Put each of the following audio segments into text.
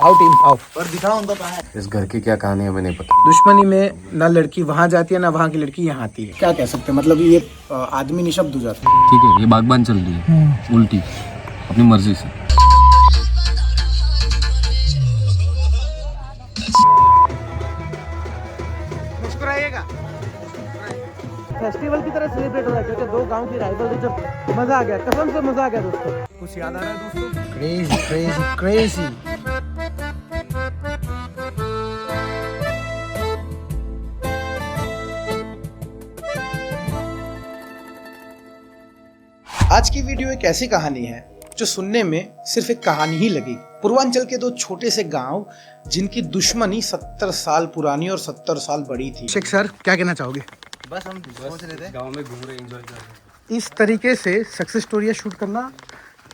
आओ टीम आओ। और दिखाओ उनको कहाँ है। इस घर की क्या कहानी है हमें नहीं पता। दुश्मनी में ना लड़की वहाँ जाती है ना वहाँ की लड़की यहाँ आती है। क्या कह सकते हैं, मतलब ये आदमी निशब्द हो जाता है। ठीक है, ये बागबान चल रही है उल्टी अपनी मर्जी से। मुस्कुराइएगा। फेस्टिवल की तरह सेलिब्रेट हो रहा है क्योंकि दो गांव की राइवल है। जब मजा आ गया, कसम से मजा आ गया दोस्तों। कुछ याद आ रहा है दोस्तों? Crazy crazy crazy. आज की वीडियो एक ऐसी कहानी है जो सुनने में सिर्फ एक कहानी ही लगी। पूर्वांचल के दो छोटे से गांव जिनकी दुश्मनी 70 साल पुरानी और 70 साल बड़ी थी। शेख सर क्या कहना चाहोगे? बस हम सोच रहे थे गांव में घूम रहे, एंजॉय कर रहे। इस तरीके से सक्सेस स्टोरी शूट करना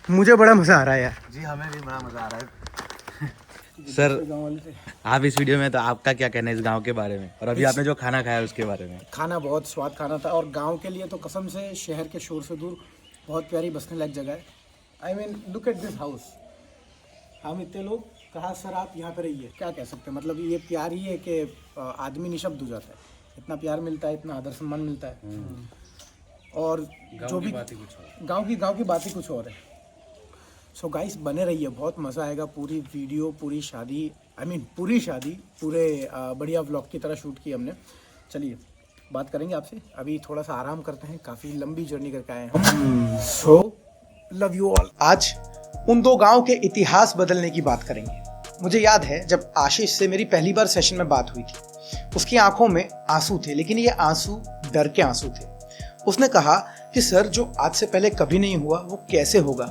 मुझे बड़ा मजा आ रहा है यार। जी, हमें भी बड़ा मजा आ रहा है। सर आप इस वीडियो में तो आपका क्या कहना है इस गांव के बारे में, और अभी आपने जो खाना खाया उसके बारे में? खाना बहुत स्वाद खाना था और गांव के लिए तो कसम से शहर के शोर से दूर बहुत प्यारी बसने लायक जगह है। I mean look at this house. हम इतने लोग कहा सर आप यहाँ पे रहिए, क्या कह सकते हैं, मतलब ये प्यार ही है कि आदमी निशब्द हो जाता है। इतना प्यार मिलता है, इतना आदर सम्मान मिलता है। और जो भी गांव की बात ही कुछ और है। सो गाइस बने रहिए, बहुत मज़ा आएगा। पूरी वीडियो, पूरी शादी, पूरी शादी पूरे बढ़िया व्लॉग की तरह शूट की हमने। चलिए बात करेंगे आपसे, अभी थोड़ा सा आराम करते हैं, काफ़ी लंबी जर्नी करके आए हैं। So love you all. आज उन दो गांव के इतिहास बदलने की बात करेंगे। मुझे याद है जब आशीष से मेरी पहली बार सेशन में बात हुई थी, उसकी आंखों में आंसू थे, लेकिन ये आंसू डर के आंसू थे। उसने कहा कि सर जो आज से पहले कभी नहीं हुआ वो कैसे होगा?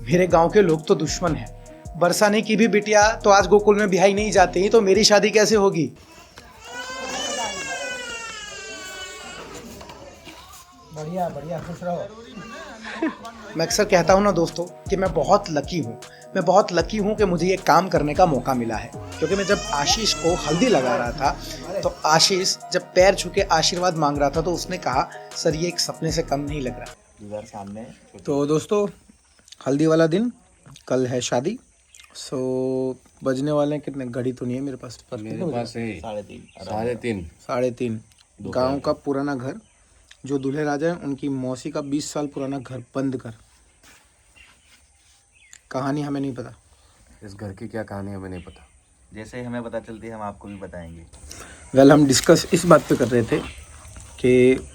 मेरे गांव के लोग तो दुश्मन हैं। बरसाने की भी बिटिया तो आज गोकुल में बिहाई नहीं जाती, तो मेरी शादी कैसे होगी? बढ़िया बढ़िया, खुश रहो। मैं अक्सर कहता हूँ ना दोस्तों कि मैं बहुत लकी हूँ कि मुझे ये काम करने का मौका मिला है। क्योंकि मैं जब आशीष को हल्दी लगा रहा था तो आशीष जब पैर छू के आशीर्वाद मांग रहा था तो उसने कहा सर ये एक सपने से कम नहीं लग रहा। इधर सामने तो दोस्तों हल्दी वाला दिन, कल है शादी। सो बजने वाले हैं कितने, घड़ी तो नहीं है मेरे पास। मेरे पास है 3:30 गांव का पुराना घर, जो दूल्हे राजा हैं उनकी मौसी का 20 साल पुराना घर बंद कर। कहानी हमें नहीं पता, इस घर की क्या कहानी है हमें नहीं पता। जैसे ही हमें पता चलती है हम आपको भी बताएंगे। वेल हम डिस्कस इस बात पे कर रहे थे कि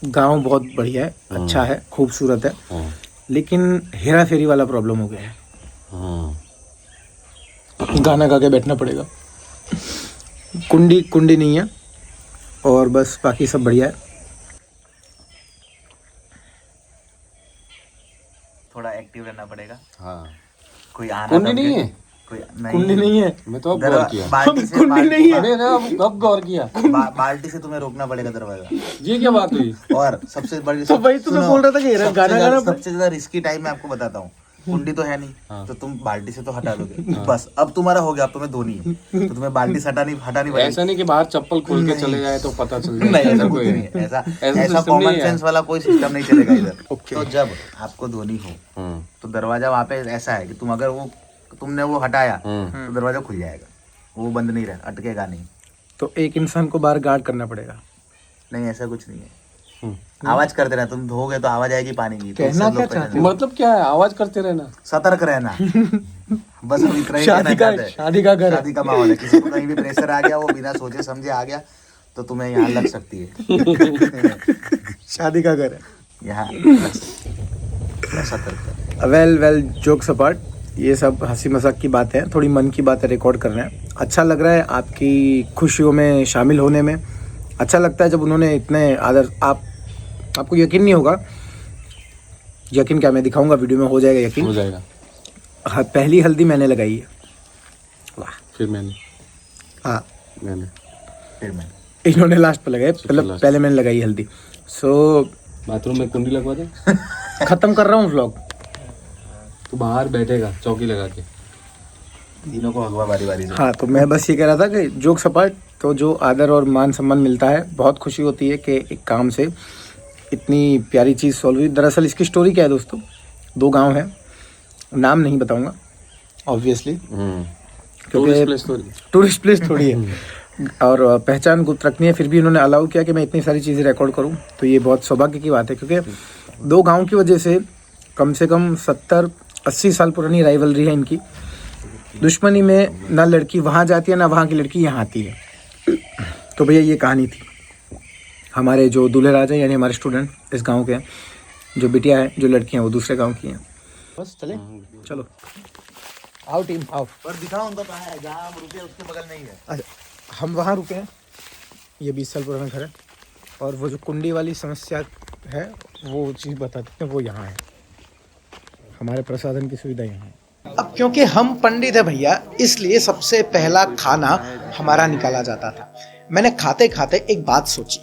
गांव बहुत बढ़िया है, अच्छा है, खूबसूरत है, लेकिन हेरा फेरी वाला प्रॉब्लम हो गया है। गाना गा के बैठना पड़ेगा। कुंडी नहीं है और बस बाकी सब बढ़िया है। थोड़ा एक्टिव रहना पड़ेगा। हाँ, कोई आना कुंडी नहीं है, कुंडी नहीं है। मैं तो अब गौर किया। कुंडी नहीं है। अरे ना अब गौर किया। बाल्टी से तुम्हें रोकना पड़ेगा दरवाजा। ये क्या बात हुई? और सबसे बड़ी तो वही तो मैं बोल रहा था कि गाना गाना सबसे ज्यादा रिस्की टाइम मैं आपको बताता हूँ। कुंडी तो है नहीं। हाँ। तो तुम बाल्टी से तो हटा दोगे। हाँ। बस अब तुम्हारा हो गया, अब तुम्हें धोनी है तो तुम्हें बाल्टी से हटानी पड़ेगी। ऐसा नहीं कि बाहर चप्पल खोल के चले जाए तो पता चल जाए। नहीं, ऐसा कोई नहीं है। ऐसा कॉमन सेंस वाला कोई सिस्टम नहीं चलेगा इधर। तो जब आपको धोनी हो तो दरवाजा वहाँ पे ऐसा है कि तुम अगर तुमने वो हटाया तो दरवाजा खुल जाएगा, वो बंद नहीं रहे, अटकेगा नहीं। तो एक इंसान को बाहर गार्ड करना पड़ेगा। नहीं, ऐसा कुछ नहीं है। आवाज करते रहना, तुम धोगे तो आवाज आएगी पानी की। तो कहना क्या चाहते हो? मतलब क्या है? आवाज करते रहना, सतर्क रहना। बस हम इतना ही कहना चाहते हैं। शादी का घर, शादी का माहौल है। किसी को कहीं भी प्रेशर आ गया, वो बिना सोचे समझे आ गया तो तुम्हें यहाँ लग सकती है। शादी का घर है यहाँ। सतर्क। वेल जोक्स अपार्ट, ये सब हंसी मजाक की बात है, थोड़ी मन की बात है, रिकॉर्ड कर रहे हैं। अच्छा लग रहा है आपकी खुशियों में शामिल होने में। अच्छा लगता है जब उन्होंने इतने आदर, आपको यकीन नहीं होगा, यकीन क्या मैं दिखाऊंगा वीडियो में, हो जाएगा यकीन, हो जाएगा। हाँ, पहली हल्दी मैंने लगाई है। वाह। फिर मैंने, हाँ मैंने, फिर मैंने, इन्होंने लास्ट पे लगाई, मतलब पहले मैंने लगाई हल्दी। सो बाथरूम में कुंडी लगवा दे। खत्म कर रहा हूँ व्लॉग। तू बाहर बैठेगा चौकी लगा के, तीनों को भगवा बारी बारी से। हाँ, तो मैं बस ये कह रहा था कि जोक्स अपार्ट, तो जो आदर और मान सम्मान मिलता है, बहुत खुशी होती है कि एक काम से इतनी प्यारी चीज़ सॉल्व हुई। दरअसल इसकी स्टोरी क्या है दोस्तों, दो गांव हैं, नाम नहीं बताऊंगा ऑब्वियसली। टूरिस्ट प्लेस थोड़ी है और पहचान गुप्त रखनी है, फिर भी इन्होंने अलाउ किया कि मैं इतनी सारी चीज़ें रिकॉर्ड करूं, तो ये बहुत सौभाग्य की बात है, क्योंकि दो गांव की वजह से कम 70-80 साल पुरानी राइवलरी है इनकी। दुश्मनी में ना लड़की वहाँ जाती है ना वहाँ की लड़की यहाँ आती है। तो भैया ये कहानी थी। हमारे जो दूल्हे राजा यानी हमारे स्टूडेंट इस गांव के हैं, जो बिटिया है जो लड़कियां वो दूसरे गांव की हैं। बस चले, चलो आओ टीम आओ। पर दिखाओ उनका कहाँ है, जहाँ हम रुके उसके बगल में ही है। अच्छा हम वहाँ रुके हैं, ये 20 साल पुराना घर है, और वो जो कुंडी वाली समस्या है वो चीज़ बता देते हैं, वो यहाँ है। हमारे प्रसाधन की सुविधा यहाँ है। अब क्योंकि हम पंडित है भैया, इसलिए सबसे पहला खाना हमारा निकाला जाता था। मैंने खाते खाते एक बात सोची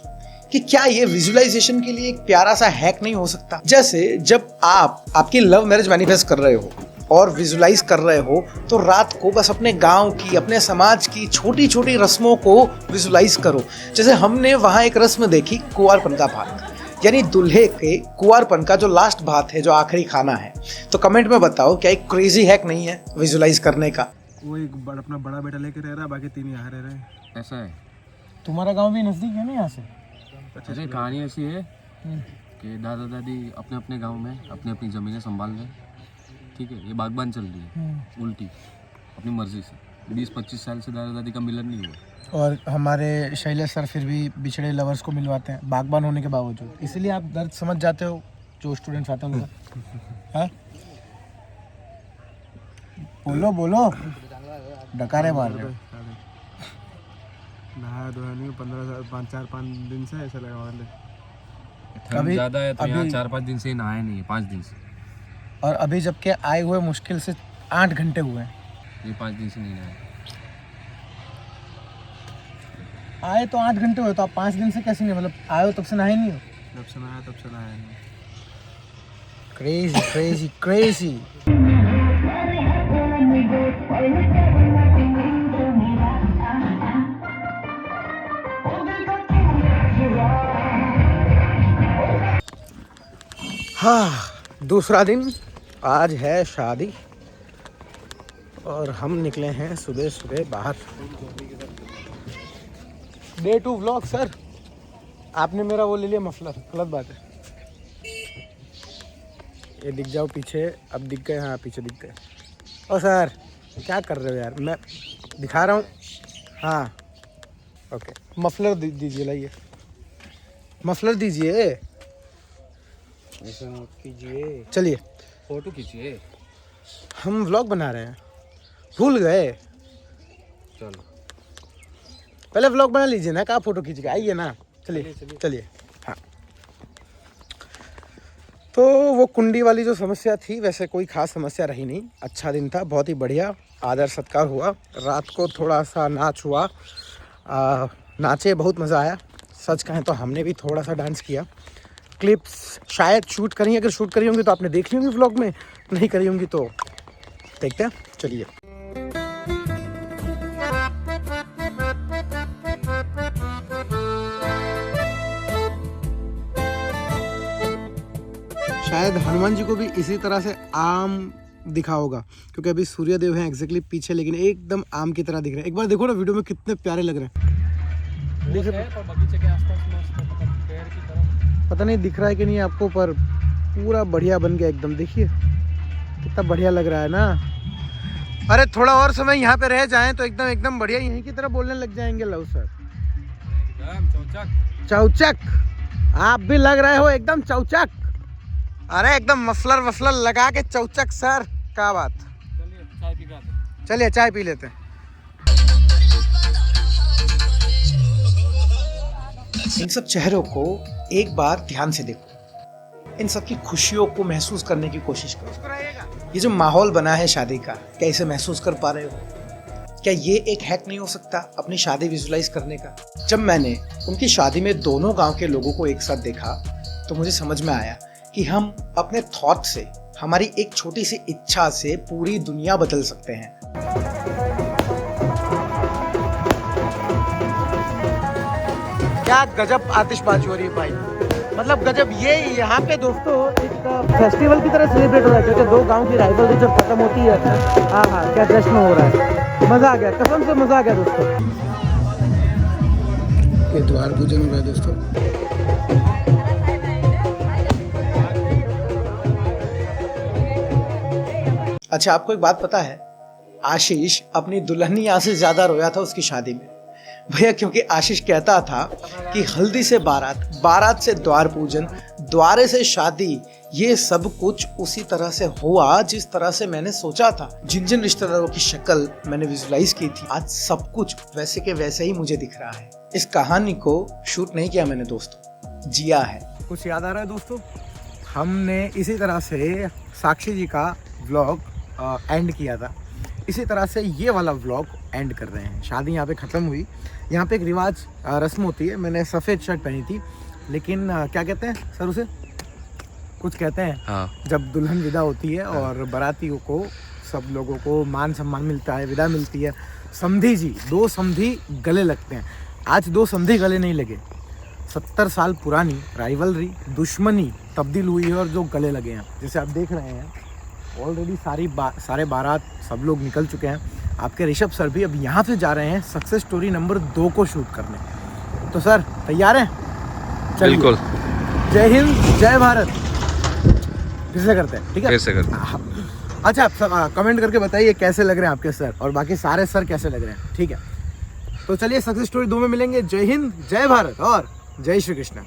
कि क्या ये विजुअलाइजेशन के लिए एक प्यारा सा हैक नहीं हो सकता। जैसे जब आप आपकी लव मैरिज मैनिफेस्ट कर रहे हो और विजुअलाइज कर रहे हो, तो रात को बस अपने गांव की, अपने समाज की छोटी छोटी रस्मों को विजुअलाइज करो। जैसे हमने वहाँ एक रस्म देखी, कुंवारपन का भात, यानी दूल्हे के कुंवारपन का जो लास्ट भात है, जो आखिरी खाना है। तो कमेंट में बताओ क्या एक क्रेजी हैक नहीं है विजुअलाइज करने का। वो एक अपना बड़ा बेटा लेके रह रहा है, बाकी 3 यहाँ रह रहे हैं। ऐसा है। तुम्हारा गाँव भी नजदीक है ना यहाँ से? अच्छा कहानी ऐसी है कि दादा दादी अपने अपने गांव में अपनी अपनी ज़मीनें संभाल रहे, ठीक है। ये बागबान चल रही है उल्टी अपनी मर्जी से। 20-25 साल से दादा दादी का मिलन नहीं हुआ। और हमारे शैलेश सर फिर भी बिछड़े लवर्स को मिलवाते हैं बागबान होने के बावजूद। इसलिए आप दर्द समझ जाते हो जो स्टूडेंट्स आते हैं उनका। बोलो बोलो, डकारे मार रहे हो। नहाया धोया नहीं 4-5 दिन से ऐसा लगा वाले। अभी ज़्यादा है तो यहाँ 4-5 दिन से ही नहाया नहीं है, 5 दिन से। और अभी जबकि आए हुए मुश्किल से 8 घंटे हुए हैं, ये 5 दिन से नहीं नहाया। आए तो 8 घंटे हुए, तो आप 5 दिन से कैसे नहीं, मतलब आए हो तब से नहाए नहीं हो? जब से नहाया तब से नहाया नहीं। Crazy crazy crazy. हाँ, दूसरा दिन, आज है शादी और हम निकले हैं सुबह सुबह बाहर। Day 2 vlog. सर आपने मेरा वो ले लिया मफलर, गलत बात है। ये दिख जाओ पीछे, अब दिख गए, हाँ पीछे दिख गए। ओ सर क्या कर रहे हो यार, मैं दिखा रहा हूँ। हाँ ओके, मफलर दीजिए, लाइए मफलर दीजिए। ऐसा मत कीजिए, चलिए फोटो खींचिए। हम व्लॉग बना रहे हैं, भूल गए। चलो पहले व्लॉग बना लीजिए ना, कहाँ फोटो खींच के आइए ना। चलिए चलिए। हाँ तो वो कुंडी वाली जो समस्या थी, वैसे कोई खास समस्या रही नहीं। अच्छा दिन था, बहुत ही बढ़िया आदर सत्कार हुआ। रात को थोड़ा सा नाच हुआ, नाचे, बहुत मज़ा आया। सच कहें तो हमने भी थोड़ा सा डांस किया। क्लिप्स शायद शूट करी, अगर शूट करी होंगी तो आपने देख ली होंगी व्लॉग में, नहीं करी होंगी तो देखते हैं। चलिए शायद हनुमान जी को भी इसी तरह से आम दिखा होगा, क्योंकि अभी सूर्यदेव हैं एग्जैक्टली पीछे, लेकिन एकदम आम की तरह दिख रहे हैं। एक बार देखो ना वीडियो में कितने प्यारे लग रहे हैं। बगीचे के आसपास मस्त, मतलब पेड़ की तरफ। पता नहीं दिख रहा है कि नहीं आपको, पर पूरा बढ़िया बन गया एकदम। देखिए कितना बढ़िया लग रहा है ना। अरे थोड़ा और समय यहाँ पे रह जाएं तो एकदम एकदम बढ़िया यहीं की तरह बोलने लग जाएंगे। लव सर चौचक, आप भी लग रहे हो एकदम चौचक। अरे एकदम मफलर वफलर लगा के चौचक सर, क्या बात। चलिए चाय पी लेते हैं। इन सब चेहरों को एक बार ध्यान से देखो, इन सब की खुशियों को महसूस करने की कोशिश करो। ये जो माहौल बना है शादी का, क्या इसे महसूस कर पा रहे हो? क्या ये एक हैक नहीं हो सकता अपनी शादी विजुअलाइज करने का? जब मैंने उनकी शादी में दोनों गांव के लोगों को एक साथ देखा तो मुझे समझ में आया कि हम अपने थॉट से, हमारी एक छोटी सी इच्छा से पूरी दुनिया बदल सकते हैं। क्या गजब आतिशबाजी हो रही है भाई, मतलब गजब। ये यहाँ पे दोस्तों एक फेस्टिवल की तरह सेलिब्रेट हो रहा है, क्योंकि दो गांव की राइवलरी जब खत्म होती है, हाँ क्या जश्न हो रहा है। मजा आ गया, कसम से मजा आ गया दोस्तों। ये द्वार पूजन हो रहा है दोस्तों। अच्छा, आपको एक बात पता है, आशीष अपनी दुल्हनिया से ज्यादा रोया था उसकी शादी में भैया, क्योंकि आशीष कहता था कि हल्दी से बारात, बारात से द्वार पूजन, द्वारे से शादी, ये सब कुछ उसी तरह से हुआ जिस तरह से मैंने सोचा था। जिन जिन रिश्तेदारों की शक्ल मैंने विजुलाइज की थी, आज सब कुछ वैसे के वैसे ही मुझे दिख रहा है। इस कहानी को शूट नहीं किया मैंने दोस्तों, जिया है। कुछ याद आ रहा है दोस्तों? हमने इसी तरह से साक्षी जी का व्लॉग एंड किया था, इसी तरह से ये वाला व्लॉग एंड कर रहे हैं। शादी यहाँ पे ख़त्म हुई। यहाँ पे एक रिवाज रस्म होती है, मैंने सफ़ेद शर्ट पहनी थी, लेकिन क्या कहते हैं सर उसे, कुछ कहते हैं हाँ। जब दुल्हन विदा होती है और बारातियों को, सब लोगों को मान सम्मान मिलता है, विदा मिलती है। समधी जी, 2 समधी गले लगते हैं। आज 2 समधी गले नहीं लगे, 70 साल पुरानी राइवलरी, दुश्मनी तब्दील हुई है और जो गले लगे हैं। जैसे आप देख रहे हैं ऑलरेडी सारे बारात सब लोग निकल चुके हैं। आपके ऋषभ सर भी अब यहाँ से जा रहे हैं सक्सेस स्टोरी नंबर 2 को शूट करने। तो सर तैयार हैं? बिल्कुल। जय हिंद, जय भारत। फिर से करते हैं, ठीक है? फिर से करते हैं। अच्छा, आप कमेंट करके बताइए कैसे लग रहे हैं आपके सर, और बाकी सारे सर कैसे लग रहे हैं, ठीक है? तो चलिए सक्सेस स्टोरी 2 में मिलेंगे। जय हिंद, जय भारत और जय श्री कृष्ण।